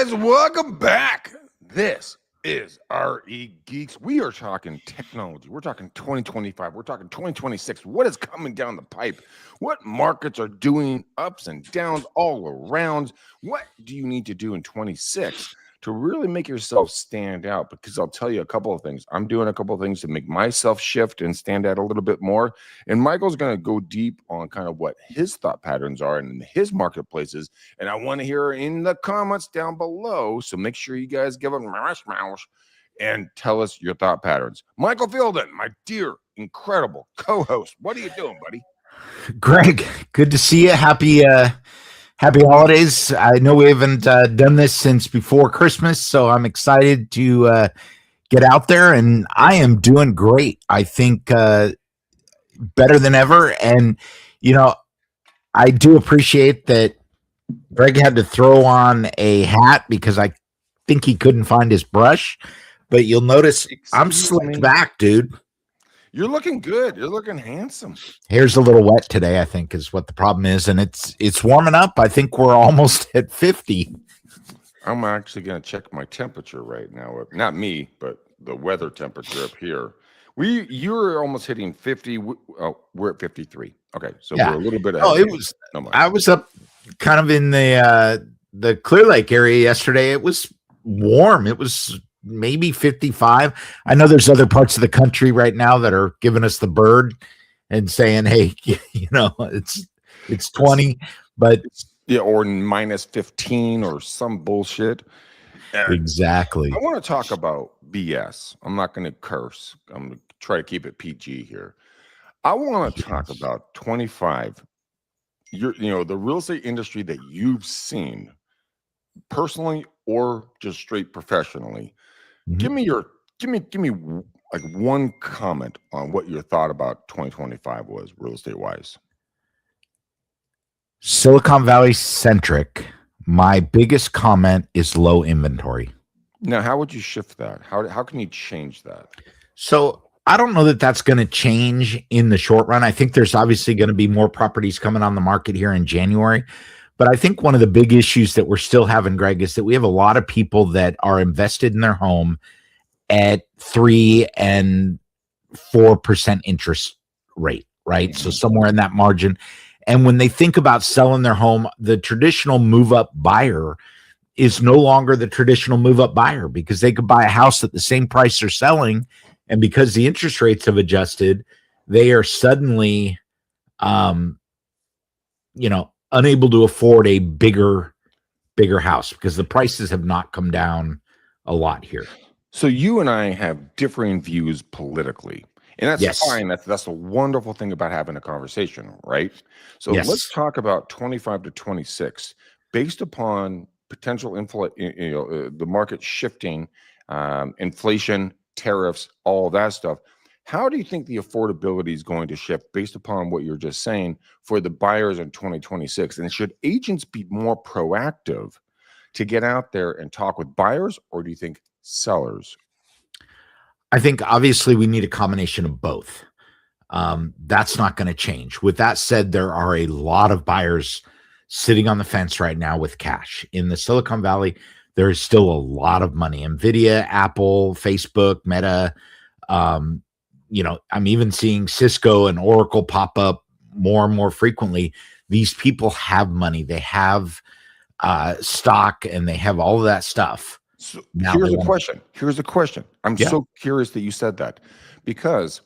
guys, welcome back. This is RE Geeks. We are talking technology. We're talking 2025. We're talking 2026. What is coming down the pipe? What markets are doing ups and downs all around? What do you need to do in 26 to really make yourself stand out? Because I'll tell you a couple of things. I'm doing a couple of things to make myself shift and stand out a little bit more. And Michael's going to go deep on kind of what his thought patterns are in his marketplaces. And I want to hear in the comments down below. So make sure you guys give them marshmallows and tell us your thought patterns. Michael Fielden, my dear, incredible co-host. What are you doing, buddy? Greg, good to see you. Happy holidays. I know we haven't done this since before Christmas, so I'm excited to get out there, and I am doing great. I think better than ever. And, you know, I do appreciate that Greg had to throw on a hat because I think he couldn't find his brush, but you'll notice I'm slicked back, dude. You're looking good. You're looking handsome. Hair's a little wet today, I think, is what the problem is. And it's warming up. I think we're almost at 50. I'm actually going to check my temperature right now. Not me, but the weather temperature up here. You're almost hitting 50. We're at 53. Okay, so yeah. We're a little bit ahead. Oh, it was. I was up kind of in the Clear Lake area yesterday. It was warm. It was maybe 55. I know there's other parts of the country right now that are giving us the bird and saying, hey, you know, it's 20, but yeah, or minus 15 or some bullshit. Exactly. I want to talk about BS. I'm not going to curse. I'm going to try to keep it PG here. I want to talk about 25. The real estate industry that you've seen personally or just straight professionally. Mm-hmm. Give me like one comment on what your thought about 2025 was real estate wise. Silicon Valley centric. My biggest comment is low inventory. Now, how would you shift that? How can you change that? So I don't know that that's going to change in the short run. I think there's obviously going to be more properties coming on the market here in January. But I think one of the big issues that we're still having, Greg, is that we have a lot of people that are invested in their home at 3 and 4% interest rate, right? So somewhere in that margin. And when they think about selling their home, the traditional move-up buyer is no longer the traditional move-up buyer because they could buy a house at the same price they're selling. And because the interest rates have adjusted, they are suddenly, unable to afford a bigger house because the prices have not come down a lot here. So you and I have differing views politically, and that's fine. That's a wonderful thing about having a conversation, right? So let's talk about 25 to 26 based upon potential the market shifting, inflation, tariffs, all that stuff. How do you think the affordability is going to shift based upon what you're just saying for the buyers in 2026? And should agents be more proactive to get out there and talk with buyers, or do you think sellers? I think obviously we need a combination of both. That's not going to change. With that said, there are a lot of buyers sitting on the fence right now with cash. In the Silicon Valley, there is still a lot of money. NVIDIA, Apple, Facebook, Meta, I'm even seeing Cisco and Oracle pop up more and more frequently. These people have money. They have stock and they have all of that stuff. So here's a question. I'm so curious that you said that because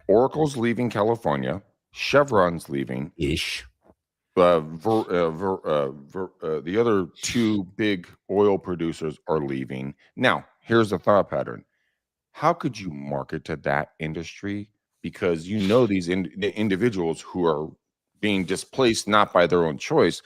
Oracle's leaving California, Chevron's leaving. The other two big oil producers are leaving. Now, here's the thought pattern. How could you market to that industry? Because these individuals who are being displaced not by their own choice.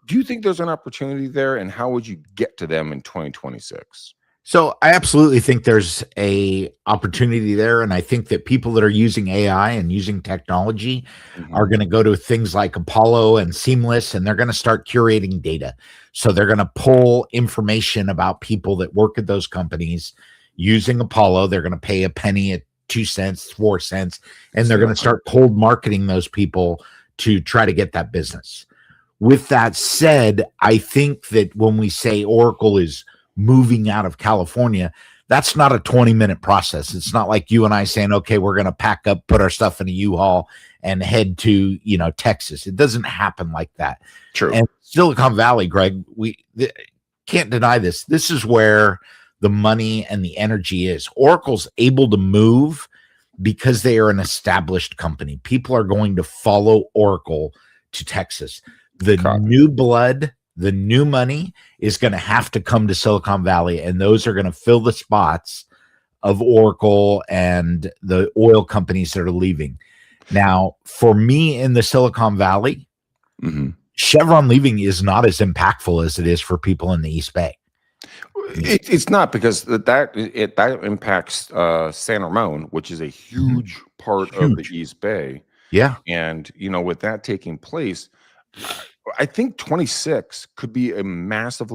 Do you think there's an opportunity there? And how would you get to them in 2026? So I absolutely think there's a opportunity there. And I think that people that are using AI and using technology are going to go to things like Apollo and Seamless, and they're going to start curating data. So they're going to pull information about people that work at those companies using Apollo. They're going to pay a penny at 2 cents, 4 cents, and they're going to start cold marketing those people to try to get that business. With that said, I think that when we say Oracle is moving out of California, that's not a 20-minute process. It's not like you and I saying, okay, we're going to pack up, put our stuff in a U-Haul and head to, Texas. It doesn't happen like that. True. And Silicon Valley, Greg, we can't deny this. This is where the money and the energy is. Oracle's able to move because they are an established company. People are going to follow Oracle to Texas. The new blood, the new money is going to have to come to Silicon Valley, and those are going to fill the spots of Oracle and the oil companies that are leaving. Now, for me in the Silicon Valley, Chevron leaving is not as impactful as it is for people in the East Bay. It's not, because that impacts San Ramon, which is a huge part of the East Bay. Yeah. And, with that taking place, I think 26 could be a massive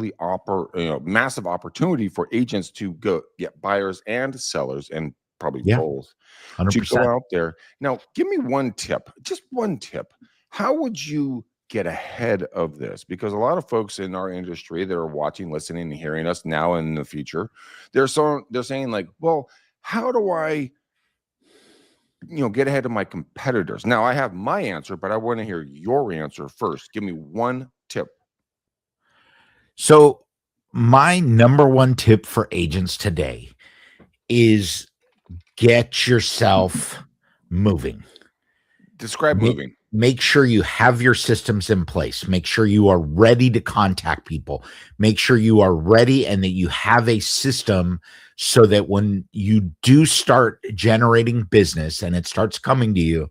opportunity for agents to go get buyers and sellers, and probably both, 100%. to go out there. Now, give me one tip, just one tip. How would you get ahead of this? Because a lot of folks in our industry that are watching, listening, and hearing us now and in the future, they're saying like, well, how do I get ahead of my competitors? Now, I have my answer, but I want to hear your answer first. Give me one tip. So my number one tip for agents today is get yourself moving. Describe moving. Make sure you have your systems in place. Make sure you are ready to contact people. Make sure you are ready and that you have a system so that when you do start generating business and it starts coming to you,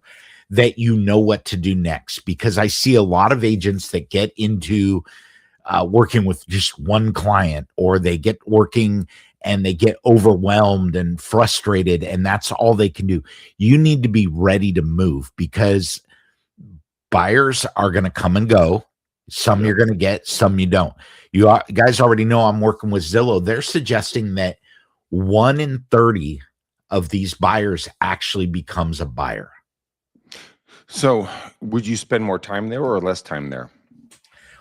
that you know what to do next. Because I see a lot of agents that get into working with just one client, or they get working and they get overwhelmed and frustrated, and that's all they can do. You need to be ready to move, because buyers are going to come and go. Some you're going to get, some you don't. You guys already know I'm working with Zillow. They're suggesting that 1 in 30 of these buyers actually becomes a buyer. So would you spend more time there or less time there?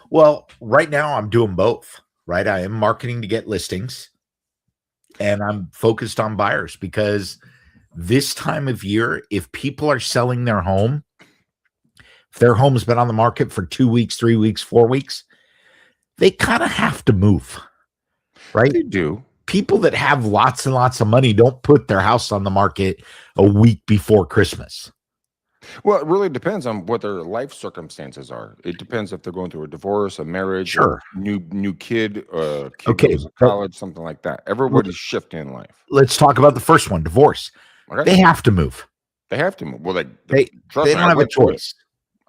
Well, right now I'm doing both, right? I am marketing to get listings, and I'm focused on buyers, because this time of year, if people are selling their home, if their home's been on the market for 2 weeks, 3 weeks, 4 weeks, they kind of have to move, right? They do. People that have lots and lots of money don't put their house on the market a week before Christmas. Well, it really depends on what their life circumstances are. It depends if they're going through a divorce, a marriage, Sure, new kid, okay, goes to college, something like that. Everybody's shifting in life. Let's talk about the first one, divorce. Okay. They have to move. They have to move. Well, They don't have a choice,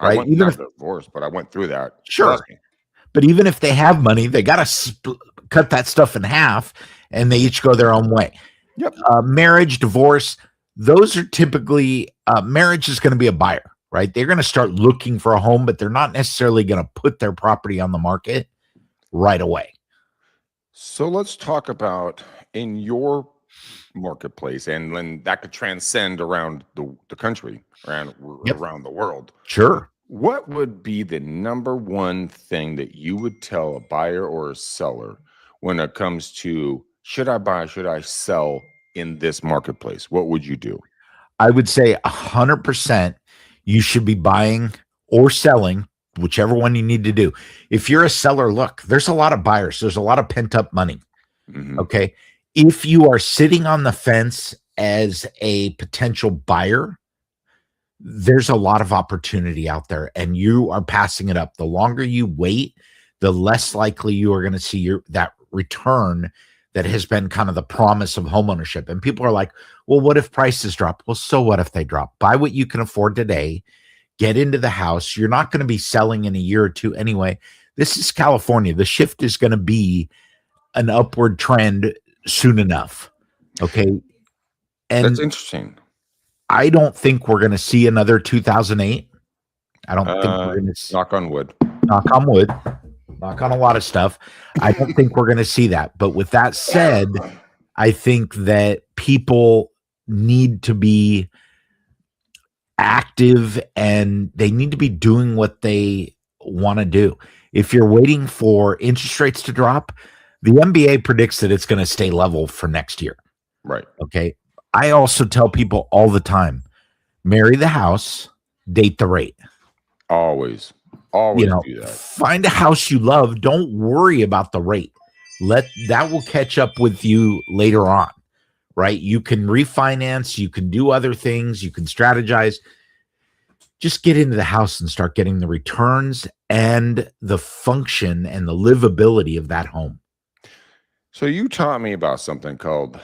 right? Even if divorce, but I went through that. Sure. But even if they have money, they got to cut that stuff in half, and they each go their own way. Yep. Marriage, divorce, those are typically, marriage is going to be a buyer, right? They're going to start looking for a home, but they're not necessarily going to put their property on the market right away. So let's talk about in your marketplace, and then that could transcend around the country, around the world. Sure. What would be the number one thing that you would tell a buyer or a seller when it comes to, should I buy, should I sell in this marketplace? What would you do? I would say 100% you should be buying or selling, whichever one you need to do. If you're a seller, look, there's a lot of buyers. There's a lot of pent up money. Okay. If you are sitting on the fence as a potential buyer, there's a lot of opportunity out there, and you are passing it up. The longer you wait, the less likely you are going to see that return that has been kind of the promise of homeownership. And people are like, well, what if prices drop? Well, so what if they drop? Buy what you can afford today, get into the house. You're not going to be selling in a year or two anyway. This is California. The shift is going to be an upward trend soon enough. Okay. And that's interesting. I don't think we're going to see another 2008. I don't think we're going to knock on wood. Knock on wood. Knock on a lot of stuff. I don't think we're going to see that. But with that said, I think that people need to be active, and they need to be doing what they want to do. If you're waiting for interest rates to drop, the MBA predicts that it's going to stay level for next year. Right. Okay. I also tell people all the time, marry the house, date the rate. Always You know, do that. find a house you love. Don't worry about the rate. That will catch up with you later on, right? You can refinance, you can do other things, you can strategize. Just get into the house and start getting the returns and the function and the livability of that home. So you taught me about something called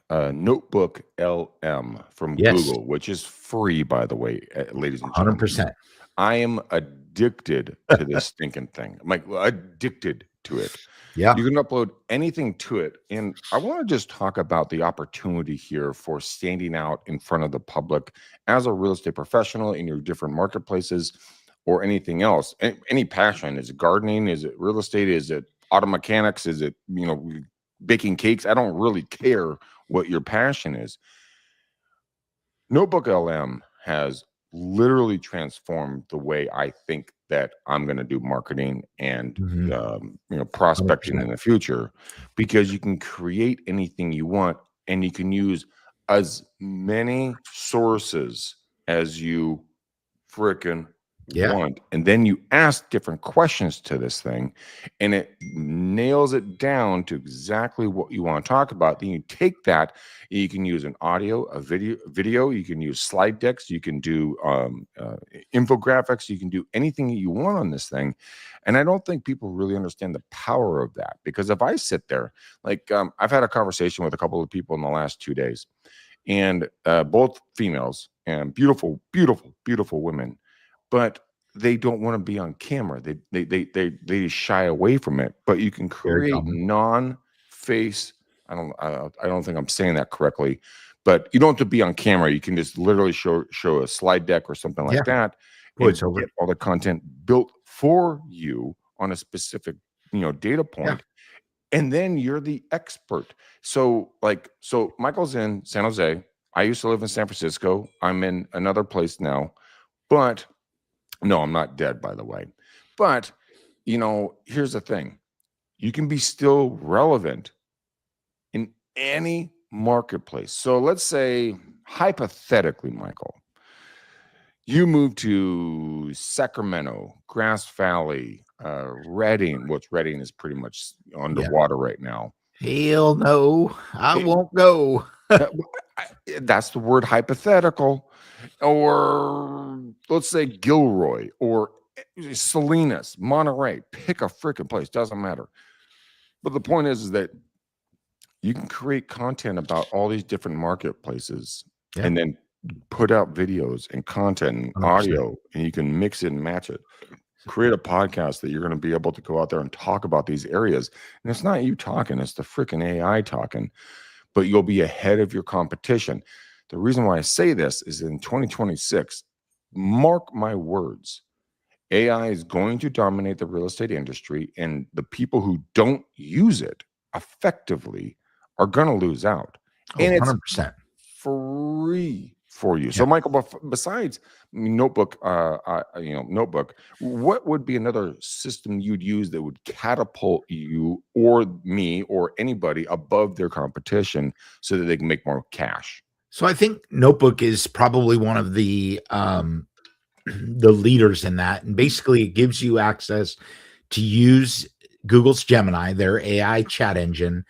Notebook LM from Yes. Google, which is free, by the way, ladies and gentlemen. 100%. I am addicted to this stinking thing. I'm like addicted to it. Yeah. You can upload anything to it. And I want to just talk about the opportunity here for standing out in front of the public as a real estate professional in your different marketplaces or anything else. Any passion. Is it gardening? Is it real estate? Is it auto mechanics? Is it, baking cakes? I don't really care what your passion is. Notebook LM has literally transformed the way I think that I'm going to do marketing and prospecting 100%. in the future, because you can create anything you want and you can use as many sources as you frickin' want. And then you ask different questions to this thing and it nails it down to exactly what you want to talk about. Then you take that, you can use an audio, a video, you can use slide decks, you can do infographics, you can do anything you want on this thing. And I don't think people really understand the power of that, because if I sit there, like I've had a conversation with a couple of people in the last 2 days, and both females and beautiful, beautiful, beautiful women, but they don't want to be on camera. They shy away from it. But you can create non-face. I don't think I'm saying that correctly, but you don't have to be on camera. You can just literally show a slide deck or something like that, and get all the content built for you on a specific data point. And then you're the expert. So Michael's in San Jose. I used to live in San Francisco. I'm in another place now, but no, I'm not dead, by the way. But, here's the thing. You can be still relevant in any marketplace. So let's say, hypothetically, Michael, you move to Sacramento, Grass Valley, Redding, which Redding is pretty much underwater right now. Hell no, I won't go. That's the word hypothetical. Or let's say Gilroy or Salinas, Monterey, pick a freaking place, doesn't matter. But the point is that you can create content about all these different marketplaces and then put out videos and content and 100%. audio, and you can mix it and match it. Create a podcast that you're going to be able to go out there and talk about these areas. And it's not you talking, it's the freaking AI talking, but you'll be ahead of your competition. The reason why I say this is in 2026, mark my words, AI is going to dominate the real estate industry, and the people who don't use it effectively are going to lose out. And 100%. It's free for you. So, Michael, besides Notebook, Notebook, what would be another system you'd use that would catapult you or me or anybody above their competition so that they can make more cash? So I think Notebook is probably one of the leaders in that. And basically it gives you access to use Google's Gemini, their AI chat engine,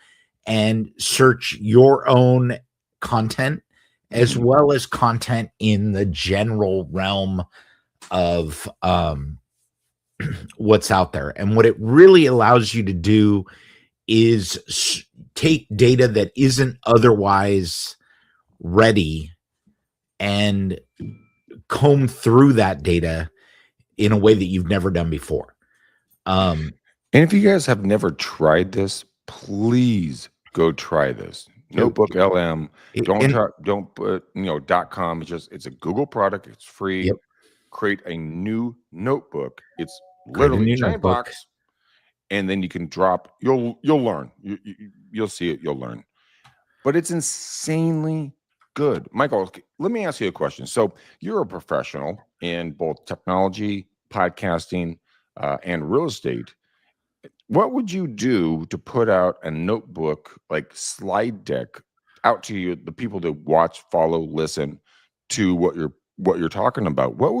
and search your own content as well as content in the general realm of what's out there. And what it really allows you to do is take data that isn't otherwise ready and comb through that data in a way that you've never done before. And if you guys have never tried this, please go try this. Notebook LM. Don't put .com. It's a Google product. It's free. Create a new notebook. It's literally a giant box, and then you can drop. You'll learn. You'll see it. You'll learn. But it's insanely good. Michael, let me ask you a question. So you're a professional in both technology, podcasting, and real estate, what would you do to put out a notebook like slide deck out to you, the people that watch, follow, listen to what you're talking about? What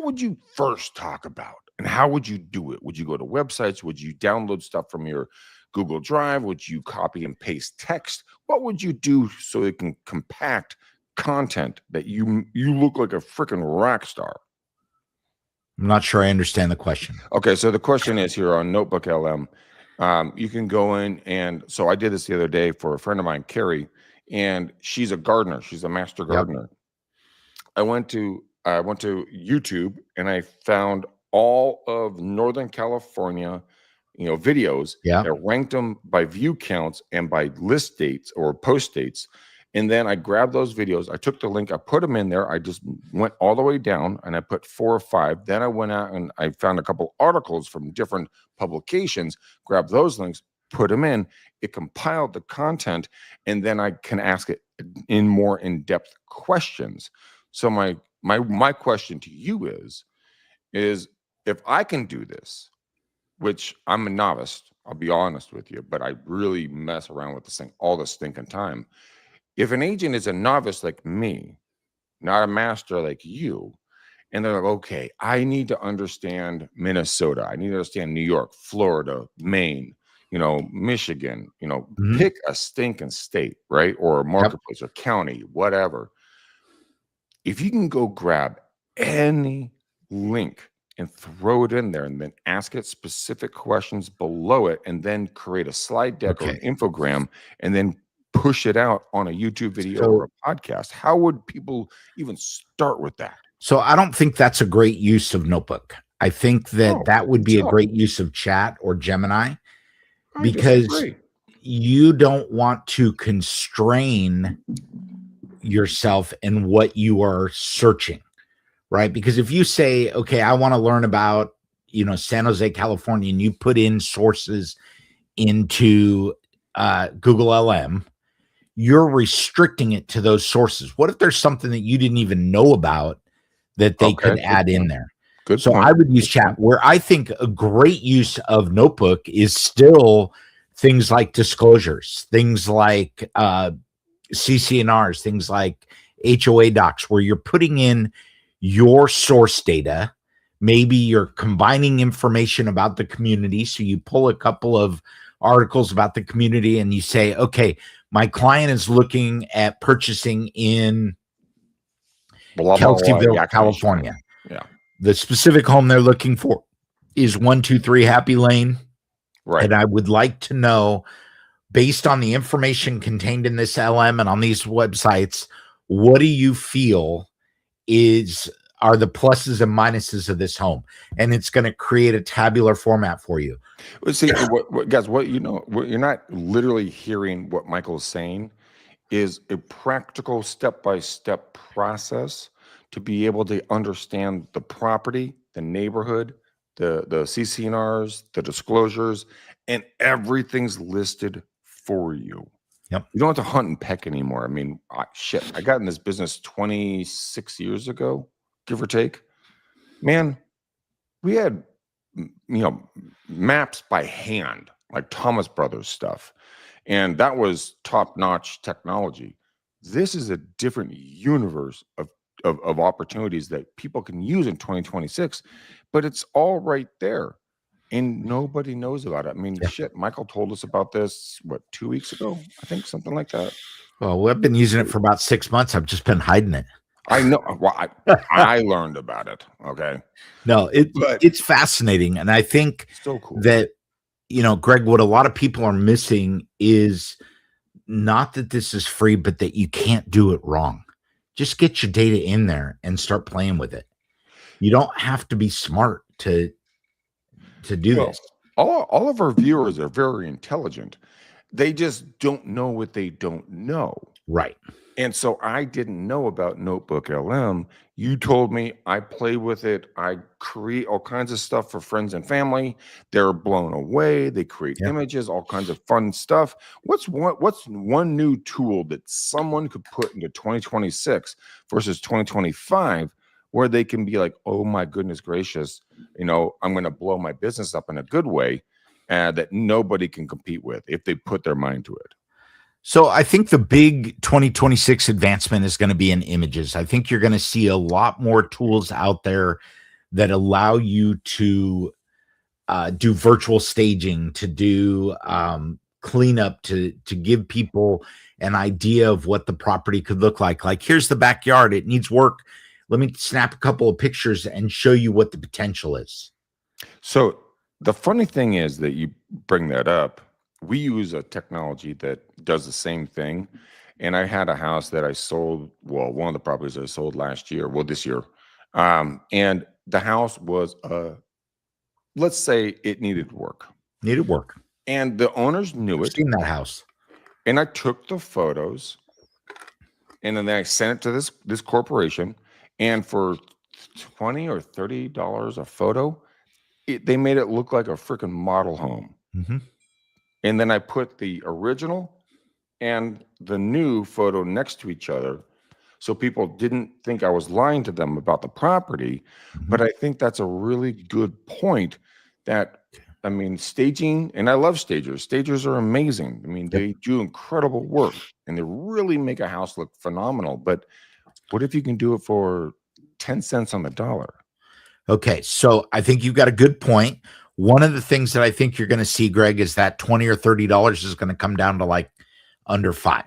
would you first talk about, and how would you do it? Would you go to websites? Would you download stuff from your Google Drive? Would you copy and paste text? What would you do so it can compact content that you look like a freaking rock star? I'm not sure I understand the question. Okay, so the question is here on Notebook LM. You can go in, and so I did this the other day for a friend of mine, Carrie, and she's a gardener. She's a master gardener. I went to YouTube, and I found all of Northern California, videos. Yeah. I ranked them by view counts and by list dates or post dates. And then I grabbed those videos. I took the link, I put them in there. I just went all the way down and I put 4 or 5. Then I went out and I found a couple articles from different publications, grabbed those links, put them in. It compiled the content, and then I can ask it in more in-depth questions. So my question to you is if I can do this, which I'm a novice, I'll be honest with you, but I really mess around with this thing all the stinking time. If an agent is a novice like me, not a master like you, and they're like, okay, I need to understand Minnesota, I need to understand New York, Florida, Maine, Michigan, pick a stinking state, right? Or a marketplace or county, whatever. If you can go grab any link and throw it in there and then ask it specific questions below it, and then create a slide deck or an infogram, and then push it out on a YouTube video or a podcast, how would people even start with that? So I don't think that's a great use of Notebook. I think that would be a great use of Chat or Gemini, because you don't want to constrain yourself in what you are searching, right? Because if you say, okay, I want to learn about, San Jose, California, and you put in sources into Google LM, you're restricting it to those sources. What if there's something that you didn't even know about that they could add in there? Good. So I would use Chat. Where I think a great use of Notebook is still things like disclosures, things like CC&Rs, things like HOA docs, where you're putting in your source data. Maybe you're combining information about the community. So you pull a couple of articles about the community and you say, okay, my client is looking at purchasing in Kelseyville, California. Yeah. The specific home they're looking for is 123 Happy Lane. Right. And I would like to know, based on the information contained in this LM and on these websites, what do you feel are the pluses and minuses of this home? And it's going to create a tabular format for you. Well, see, guys, what you're not literally hearing what Michael's saying is a practical step-by-step process to be able to understand the property, the neighborhood, the CC&Rs, the disclosures, and everything's listed for you. Yep. You don't have to hunt and peck anymore. I mean, I got in this business 26 years ago, give or take. Man, we had maps by hand, like Thomas Brothers stuff, and that was top-notch technology. This is a different universe of opportunities that people can use in 2026, but it's all right there, and nobody knows about it. I mean, shit, Michael told us about this 2 weeks ago, I think, something like that. Well, we've been using it for about 6 months. I've just been hiding it. I know. Well, I learned about it. Okay. No, it's fascinating. And I think so cool that, Greg, what a lot of people are missing is not that this is free, but that you can't do it wrong. Just get your data in there and start playing with it. You don't have to be smart to do this. All of our viewers are very intelligent. They just don't know what they don't know. Right. And so I didn't know about Notebook LM. You told me, I play with it. I create all kinds of stuff for friends and family. They're blown away. They create images, all kinds of fun stuff. What's one new tool that someone could put into 2026 versus 2025 where they can be like, oh my goodness gracious, I'm going to blow my business up in a good way, that nobody can compete with if they put their mind to it. So I think the big 2026 advancement is going to be in images. I think you're going to see a lot more tools out there that allow you to do virtual staging, to do cleanup, to give people an idea of what the property could look like. Like, here's the backyard. It needs work. Let me snap a couple of pictures and show you what the potential is. So the funny thing is that you bring that up. We use a technology that does the same thing. And I had a house that I sold, well, one of the properties I sold last year, this year. And the house was, let's say it needed work. And the owners knew it. I've seen that house. And I took the photos and then I sent it to this corporation. And for $20 or $30 a photo, they made it look like a freaking model home. Mm-hmm. And then I put the original and the new photo next to each other, so people didn't think I was lying to them about the property. Mm-hmm. But I think that's a really good point that, staging, and I love stagers. Stagers are amazing. They do incredible work and they really make a house look phenomenal. But what if you can do it for 10 cents on the dollar? Okay, so I think you've got a good point. One of the things that I think you're going to see, Greg, is that $20 or $30 is going to come down to like under $5.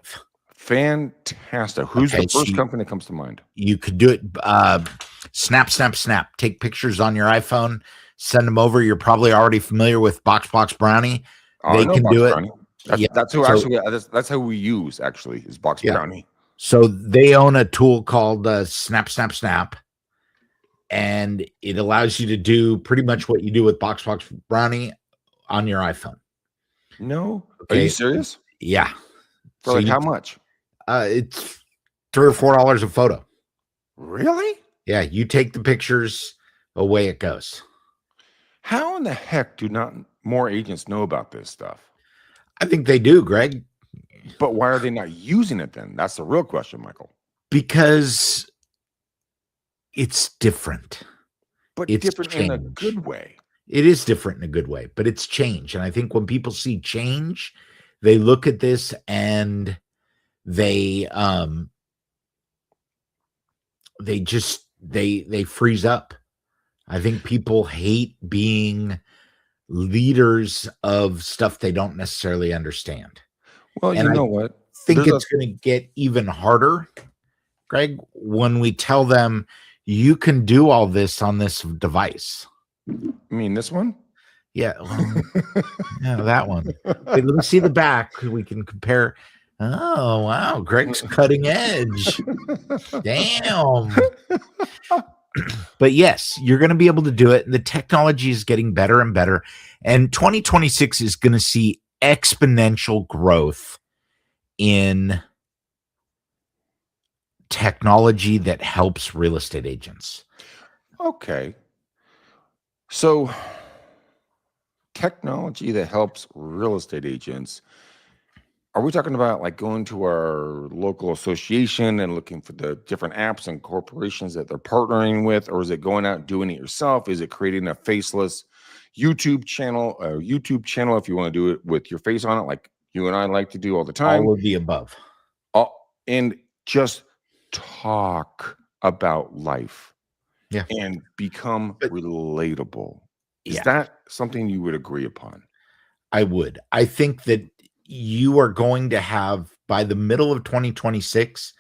Fantastic. Who's the first company that comes to mind? You could do it. Snap. Take pictures on your iPhone, send them over. You're probably already familiar with Box Brownie. They can do it. That's how we use, actually, is Box Brownie. So they own a tool called Snap. And it allows you to do pretty much what you do with Box Brownie on your iPhone. No. Okay. Are you serious? Yeah. For how much? It's $3 or $4 a photo. Really? Yeah. You take the pictures, away it goes. How in the heck do not more agents know about this stuff? I think they do, Greg. But why are they not using it then? That's the real question, Michael. Because it's different. But it's different in a good way. It is different in a good way, but it's change. And I think when people see change, they look at this and they freeze up. I think people hate being leaders of stuff they don't necessarily understand. Well, you know what? I think it's going to get even harder, Greg, when we tell them you can do all this on this device. This one? Yeah. Yeah, that one. Wait, let me see the back. We can compare. Oh, wow. Greg's cutting edge. Damn. But yes, you're going to be able to do it. The technology is getting better and better. And 2026 is going to see exponential growth in technology that helps real estate agents. Okay. So technology that helps real estate agents. Are we talking about like going to our local association and looking for the different apps and corporations that they're partnering with? Or is it going out and doing it yourself? Is it creating a faceless YouTube channel, if you want to do it with your face on it, like you and I like to do all the time? All of the above. And just talk about life. Yeah. And become relatable. Is that something you would agree upon? I would. I think that you are going to have, by the middle of 2026,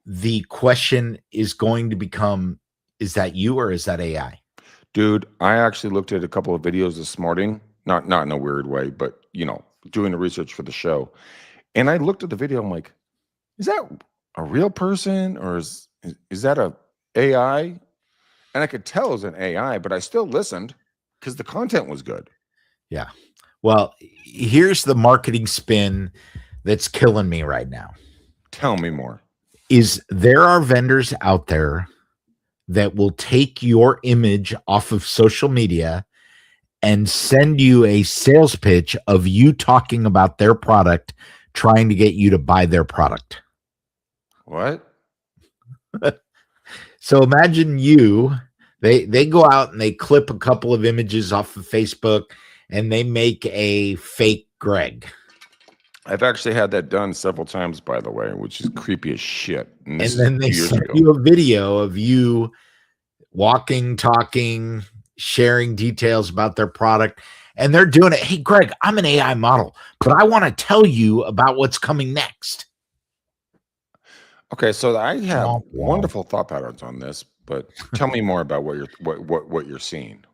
the question is going to become, is that you or is that AI? Dude, I actually looked at a couple of videos this morning, not in a weird way, but doing the research for the show. And I looked at the video, I'm like, is that a real person or is that a AI? And I could tell it was an AI, but I still listened because the content was good. Yeah. Well, here's the marketing spin that's killing me right now. Tell me more. Is there are vendors out there that will take your image off of social media and send you a sales pitch of you talking about their product, trying to get you to buy their product. What? So imagine they go out and they clip a couple of images off of Facebook and they make a fake Greg. I've actually had that done several times, by the way, which is creepy as shit. And then they send you a video of you walking, talking, sharing details about their product. And they're doing it. Hey, Greg, I'm an AI model, but I want to tell you about what's coming next. Okay, so I have wonderful thought patterns on this, but tell me more about what you're seeing.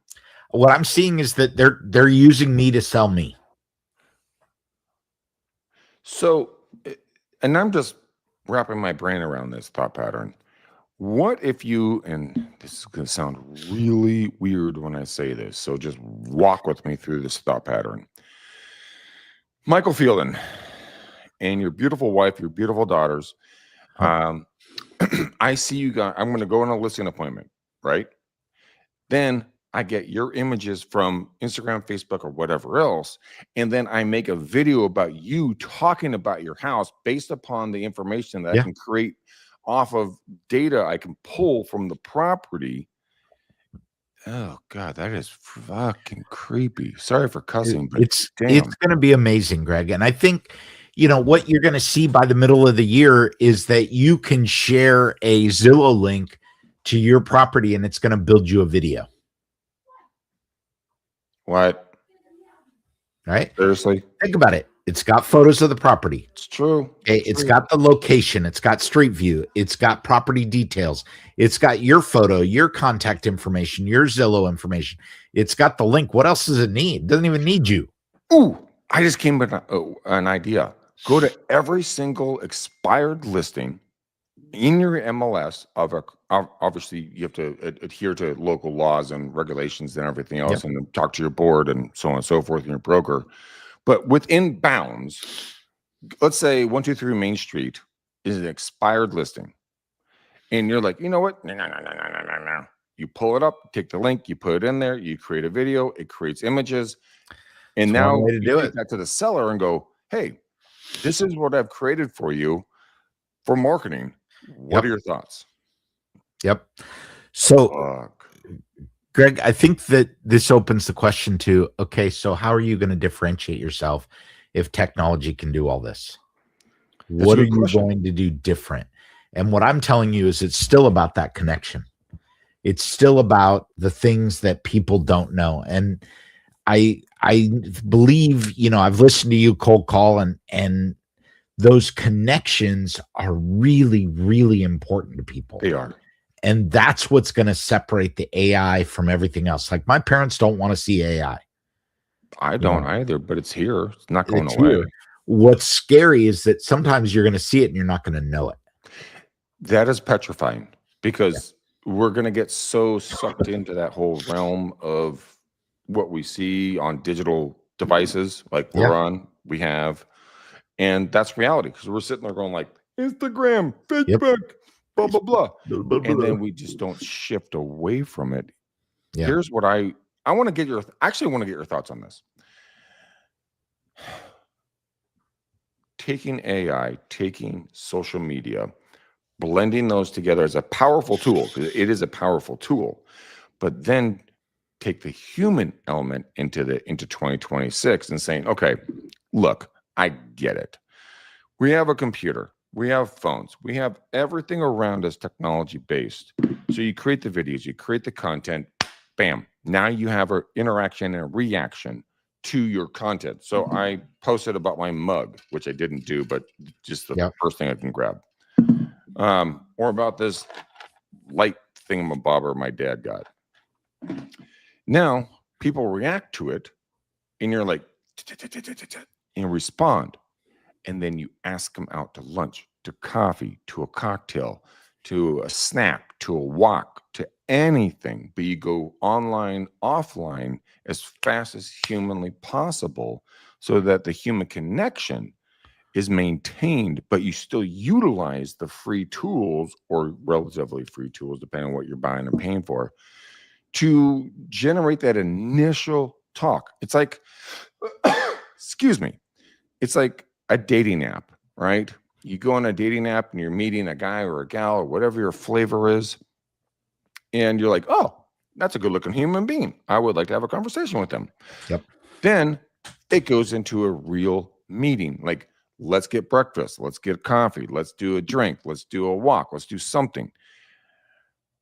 What I'm seeing is that they're using me to sell me. So, and I'm just wrapping my brain around this thought pattern. What if you, and this is going to sound really weird when I say this, so just walk with me through this thought pattern. Michael Fielding and your beautiful wife, your beautiful daughters. I see you guys. I'm going to go on a listing appointment, right? Then I get your images from Instagram, Facebook, or whatever else. And then I make a video about you talking about your house based upon the information that I can create off of data I can pull from the property. Oh God, that is fucking creepy. Sorry for cussing, but it's going to be amazing, Greg. And I think, what you're going to see by the middle of the year is that you can share a Zillow link to your property and it's going to build you a video. What? Right? Seriously? Think about it. It's got photos of the property. It's true. It's got the location. It's got street view. It's got property details. It's got your photo, your contact information, your Zillow information. It's got the link. What else does it need? It doesn't even need you. Ooh, I just came with an idea. Go to every single expired listing in your MLS obviously you have to adhere to local laws and regulations and everything else, and talk to your board and so on and so forth and your broker. But within bounds, let's say 123 Main Street is an expired listing. And you're like, you know what? No. You pull it up, take the link, you put it in there, you create a video, it creates images. And now you take that to the seller and go, hey, this is what I've created for you for marketing. What are your thoughts? Yep. So, Greg, I think that this opens the question to, okay, so how are you going to differentiate yourself if technology can do all this? What are you going to do different? And what I'm telling you is it's still about that connection. It's still about the things that people don't know. And I believe, I've listened to you cold call and those connections are really, really important to people. They are. And that's what's going to separate the AI from everything else. Like my parents don't want to see AI. I don't either, but it's here. It's not going away. Here. What's scary is that sometimes you're going to see it and you're not going to know it. That is petrifying because we're going to get so sucked into that whole realm of what we see on digital devices like we're on, we have. And that's reality because we're sitting there going like Instagram, Facebook, blah, blah, blah. And then we just don't shift away from it. Here's what I want to get your thoughts on this. Taking AI, taking social media, blending those together as a powerful tool, because it is a powerful tool, but then take the human element into 2026 and saying, okay, look, I get it. We have a computer, we have phones, we have everything around us technology based. So you create the videos, you create the content, bam. Now you have an interaction and a reaction to your content. So I posted about my mug, which I didn't do, but just the first thing I can grab. Or about this light thingamabobber my dad got. Now people react to it and you're like, and respond. And then you them out to lunch, to coffee, to a cocktail, to a snack, to a walk, to anything. But you go online, offline as fast as humanly possible so that the human connection is maintained, but you still utilize the free tools or relatively free tools, depending on what you're buying and paying for, to generate that initial talk. It's like, excuse me, it's like a dating app, right? You go on a dating app and you're meeting a guy or a gal or whatever your flavor is. and you're like, oh, that's a good looking human being. I would like to have a conversation with them. Yep. Then it goes into a real meeting. Like, let's get breakfast. Let's get coffee. Let's do a drink. Let's do a walk. Let's do something.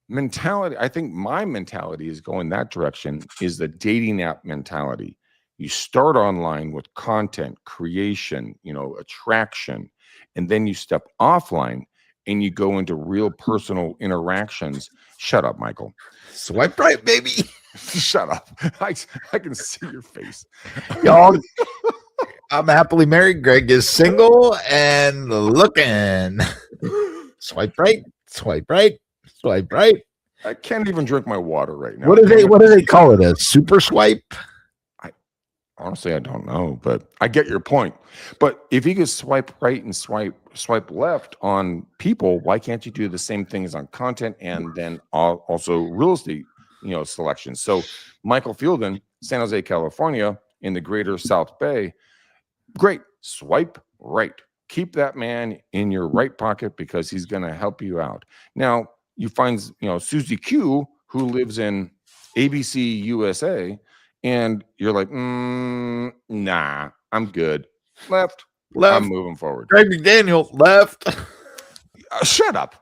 Mentality. I think my mentality is going that direction, is the dating app mentality. You start online with content creation, attraction, and then you step offline and you go into real personal interactions. Shut up, Michael. Swipe right, baby. Shut up. I can see your face. Y'all, I'm happily married. Greg is single and looking. Swipe right, swipe right, swipe right. I can't even drink my water right now. What do they call it? A super swipe? Honestly, I don't know, but I get your point. But if you could swipe right and swipe left on people, why can't you do the same things on content and then also real estate, selection? So Michael Fielden, San Jose, California, in the greater South Bay, great. Swipe right. Keep that man in your right pocket because he's going to help you out. Now, you find, Susie Q, who lives in ABC, USA, and you're like, nah, I'm good. Left. I'm moving forward. Greg McDaniel, left. Shut up.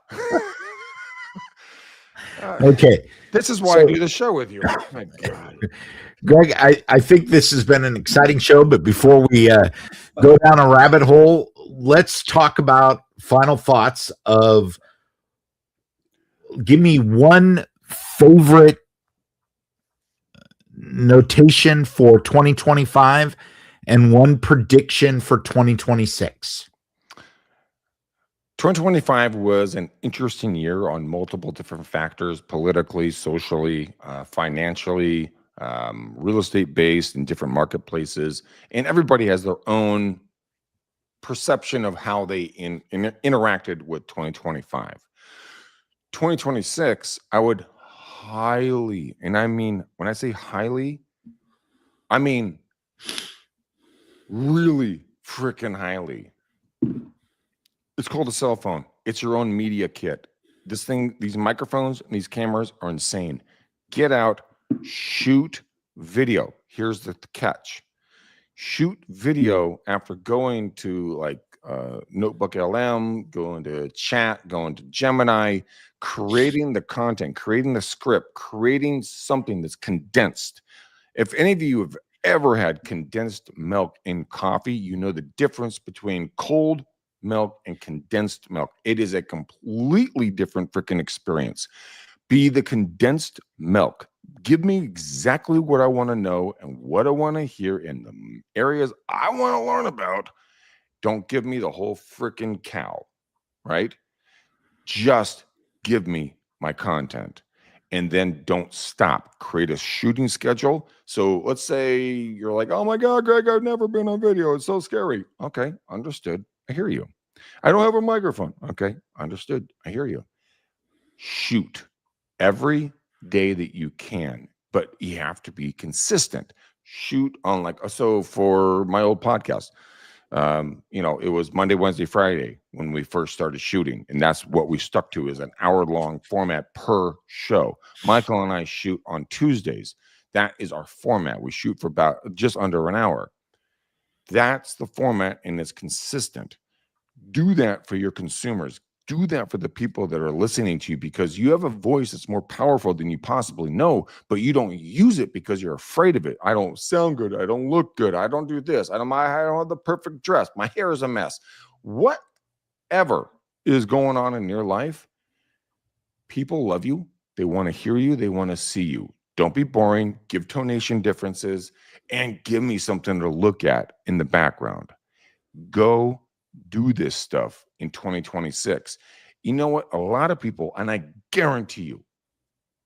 Okay. This is why I do the show with you. Oh, my God. Greg, I think this has been an exciting show, but before we go down a rabbit hole, let's talk about final thoughts of, give me one favorite notation for 2025 and one prediction for 2026. 2025 was an interesting year on multiple different factors, politically, socially, financially, real estate based in different marketplaces. And everybody has their own perception of how they interacted with 2025. 2026, I would highly, and I mean, when I say highly, I mean really freaking highly. It's called a cell phone. It's your own media kit. This thing, these microphones and these cameras are insane. Get out, shoot video. Here's the catch. Shoot video after going to like Notebook LM, going to Chat, going to Gemini, creating the content, creating the script, creating something that's condensed. If any of you have ever had condensed milk in coffee, you know the difference between cold milk and condensed milk. It is a completely different freaking experience. Be the condensed milk. Give me exactly what I want to know and what I want to hear in the areas I want to learn about. Don't give me the whole freaking cow, right? Just give me my content and then don't stop. Create a shooting schedule. So let's say you're like, oh my God, Greg, I've never been on video. It's so scary. Okay, understood. I hear you. I don't have a microphone. Okay, understood. I hear you. Shoot every day that you can, but you have to be consistent. Shoot on so for my old podcast, it was Monday, Wednesday, Friday when we first started shooting. And that's what we stuck to, is an hour-long format per show. Michael and I shoot on Tuesdays. That is our format. We shoot for about just under an hour. That's the format, and it's consistent. Do that for your consumers. Do that for the people that are listening to you, because you have a voice that's more powerful than you possibly know, but you don't use it because you're afraid of it. I don't sound good. I don't look good. I don't do this. I don't have the perfect dress. My hair is a mess. Whatever is going on in your life, people love you. They want to hear you. They want to see you. Don't be boring. Give tonation differences and give me something to look at in the background. Go do this stuff in 2026. You know what? A lot of people, and I guarantee you,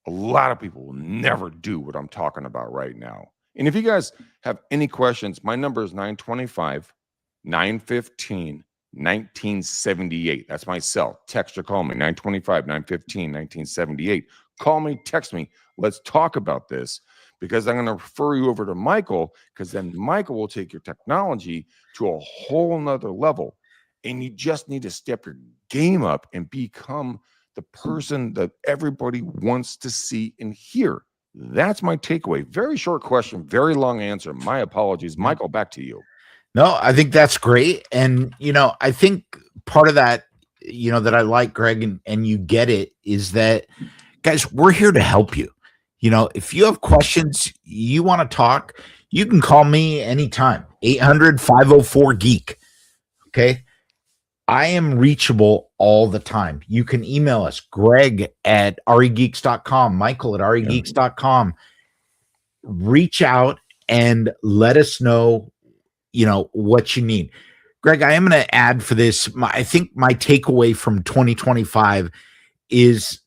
a lot of people will never do what I'm talking about right now. And if you guys have any questions, my number is 925-915-1978. That's my cell. Text or call me, 925-915-1978. Call me, text me. Let's talk about this, because I'm going to refer you over to Michael, because then Michael will take your technology to a whole nother level. And you just need to step your game up and become the person that everybody wants to see and hear. That's my takeaway. Very short question, very long answer. My apologies. Michael, back to you. No, I think that's great. And, I think part of that, that I like, Greg, and you get it, is that, guys, we're here to help you. If you have questions, you want to talk, you can call me anytime, 800-504-GEEK. Okay. I am reachable all the time. You can email us, Greg at regeeks.com, Michael at regeeks.com. Reach out and let us know, what you need. Greg, I am going to add for this. I think my takeaway from 2025 is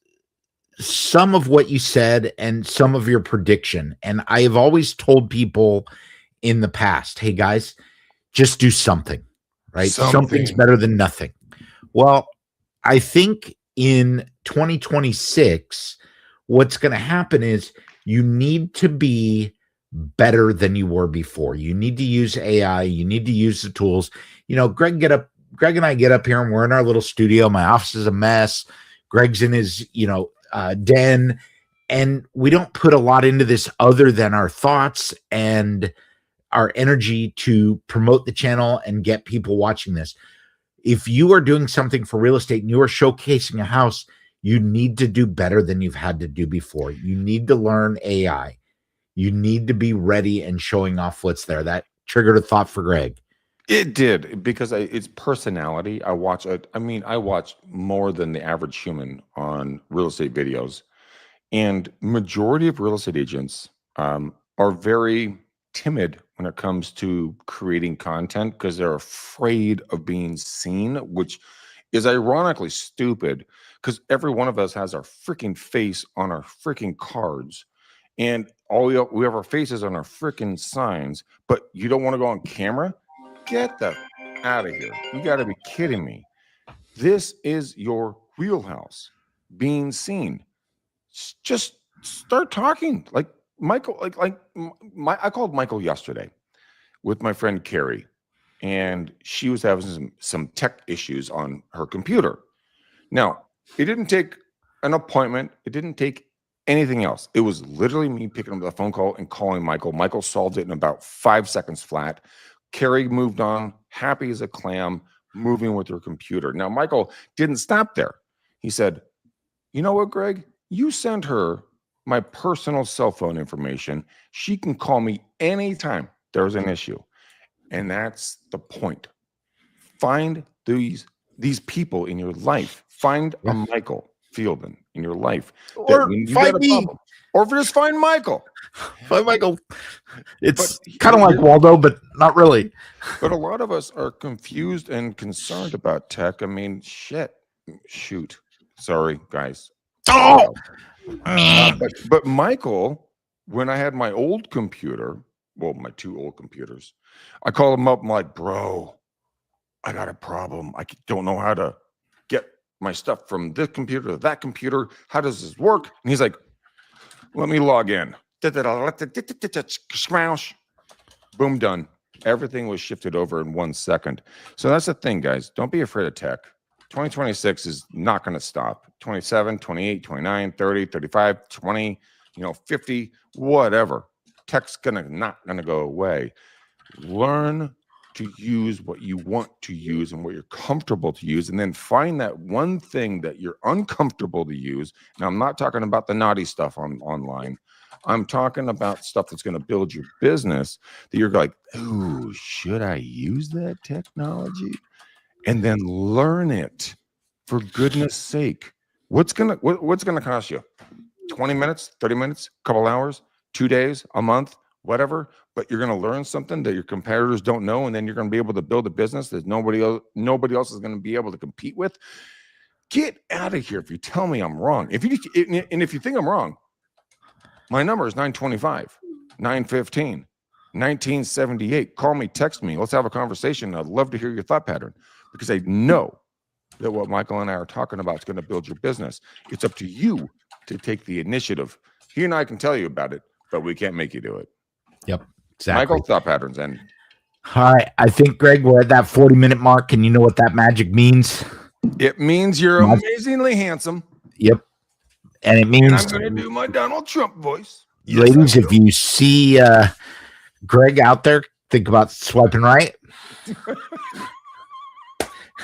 some of what you said and some of your prediction. And I have always told people in the past, hey guys, just do something. Right? Something's better than nothing. Well, I think in 2026, what's going to happen is you need to be better than you were before. You need to use AI. You need to use the tools. Greg and I get up here and we're in our little studio. My office is a mess. Greg's in his, den. And we don't put a lot into this other than our thoughts and our energy to promote the channel and get people watching this. If you are doing something for real estate and you are showcasing a house, you need to do better than you've had to do before. You need to learn AI. You need to be ready and showing off what's there. That triggered a thought for Greg. It did, because it's personality. I watch more than the average human on real estate videos, and majority of real estate agents are very timid when it comes to creating content because they're afraid of being seen, which is ironically stupid because every one of us has our freaking face on our freaking cards, and we have our faces on our freaking signs, but you don't want to go on camera? Get the out of here. You got to be kidding me. This is your wheelhouse, being seen. Just start talking. Like Michael, I called Michael yesterday with my friend Carrie, and she was having some tech issues on her computer. Now, it didn't take an appointment. It didn't take anything else. It was literally me picking up the phone call and calling Michael. Michael solved it in about 5 seconds flat. Carrie moved on, happy as a clam, moving with her computer. Now, Michael didn't stop there. He said, you know what, Greg? You send her my personal cell phone information. She can call me anytime there's an issue. And that's the point. Find these people in your life. Find a Michael Fielding in your life. Or find me. Or just find Michael. Find Michael. It's kind of like Waldo, but not really. But a lot of us are confused and concerned about tech. I mean, shoot. Sorry, guys. Oh, but Michael, when I had my old computer, well, my 2 old computers, I called him up. I'm like, bro, I got a problem. I don't know how to get my stuff from this computer to that computer. How does this work? And he's like, let me log in. Boom, done. Everything was shifted over in 1 second. So that's the thing, guys. Don't be afraid of tech. 2026 is not going to stop. 27, 28, 29, 30, 35, 20, 50, whatever. Tech's not going to go away. Learn to use what you want to use and what you're comfortable to use, and then find that one thing that you're uncomfortable to use. Now, I'm not talking about the naughty stuff online. I'm talking about stuff that's going to build your business that you're like, ooh, should I use that technology? And then learn it, for goodness sake. What's gonna cost you? 20 minutes, 30 minutes, a couple hours, 2 days, a month, whatever. But you're going to learn something that your competitors don't know, and then you're going to be able to build a business that nobody else is going to be able to compete with. Get out of here if you tell me I'm wrong. If you think I'm wrong, my number is 925 915 1978. Call me, text me. Let's have a conversation. I'd love to hear your thought pattern, because I know that what Michael and I are talking about is going to build your business. It's up to you to take the initiative. He and I can tell you about it, but we can't make you do it. Yep, exactly. Michael, thought patterns. And all right, I think, Greg, we're at that 40-minute mark, and you know what that magic means? It means you're amazingly handsome. Yep. And it And means, I'm going to do my Donald Trump voice. Yes, ladies, I if will. you see Greg out there, think about swiping right.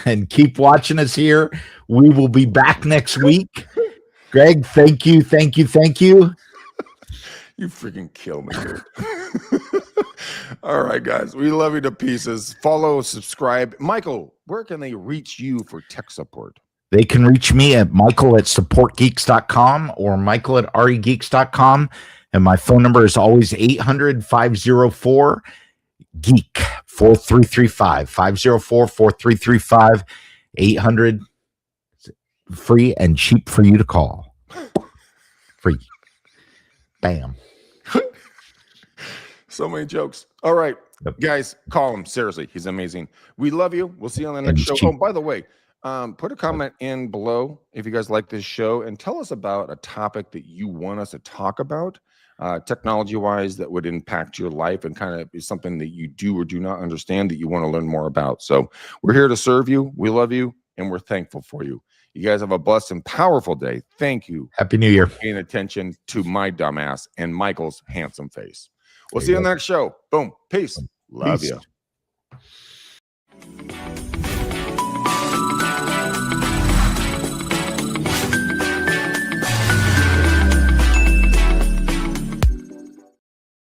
And keep watching us here. We will be back next week. Greg, thank you, thank you, thank you. You freaking kill me, dude. All right, guys. We love you to pieces. Follow, subscribe. Michael, where can they reach you for tech support? They can reach me at michael@supportgeeks.com or michael@regeeks.com. And my phone number is always 800-504-GEEK 4335 504-4335 800. Free and cheap for you to call. Free. Bam. So many jokes. All right, Yep. guys, call him. Seriously, he's amazing. We love you. We'll see you on the And next he's show. cheap. Oh, by the way, put a comment in below if you guys like this show and tell us about a topic that you want us to talk about, technology-wise, that would impact your life and kind of is something that you do or do not understand that you want to learn more about. So we're here to serve you. We love you, and we're thankful for you. You guys have a blessed and powerful day. Thank you Happy New Year. for paying attention to my dumbass and Michael's handsome face. We'll There see you you on go. the next show. Boom. Peace. Love Peace. you.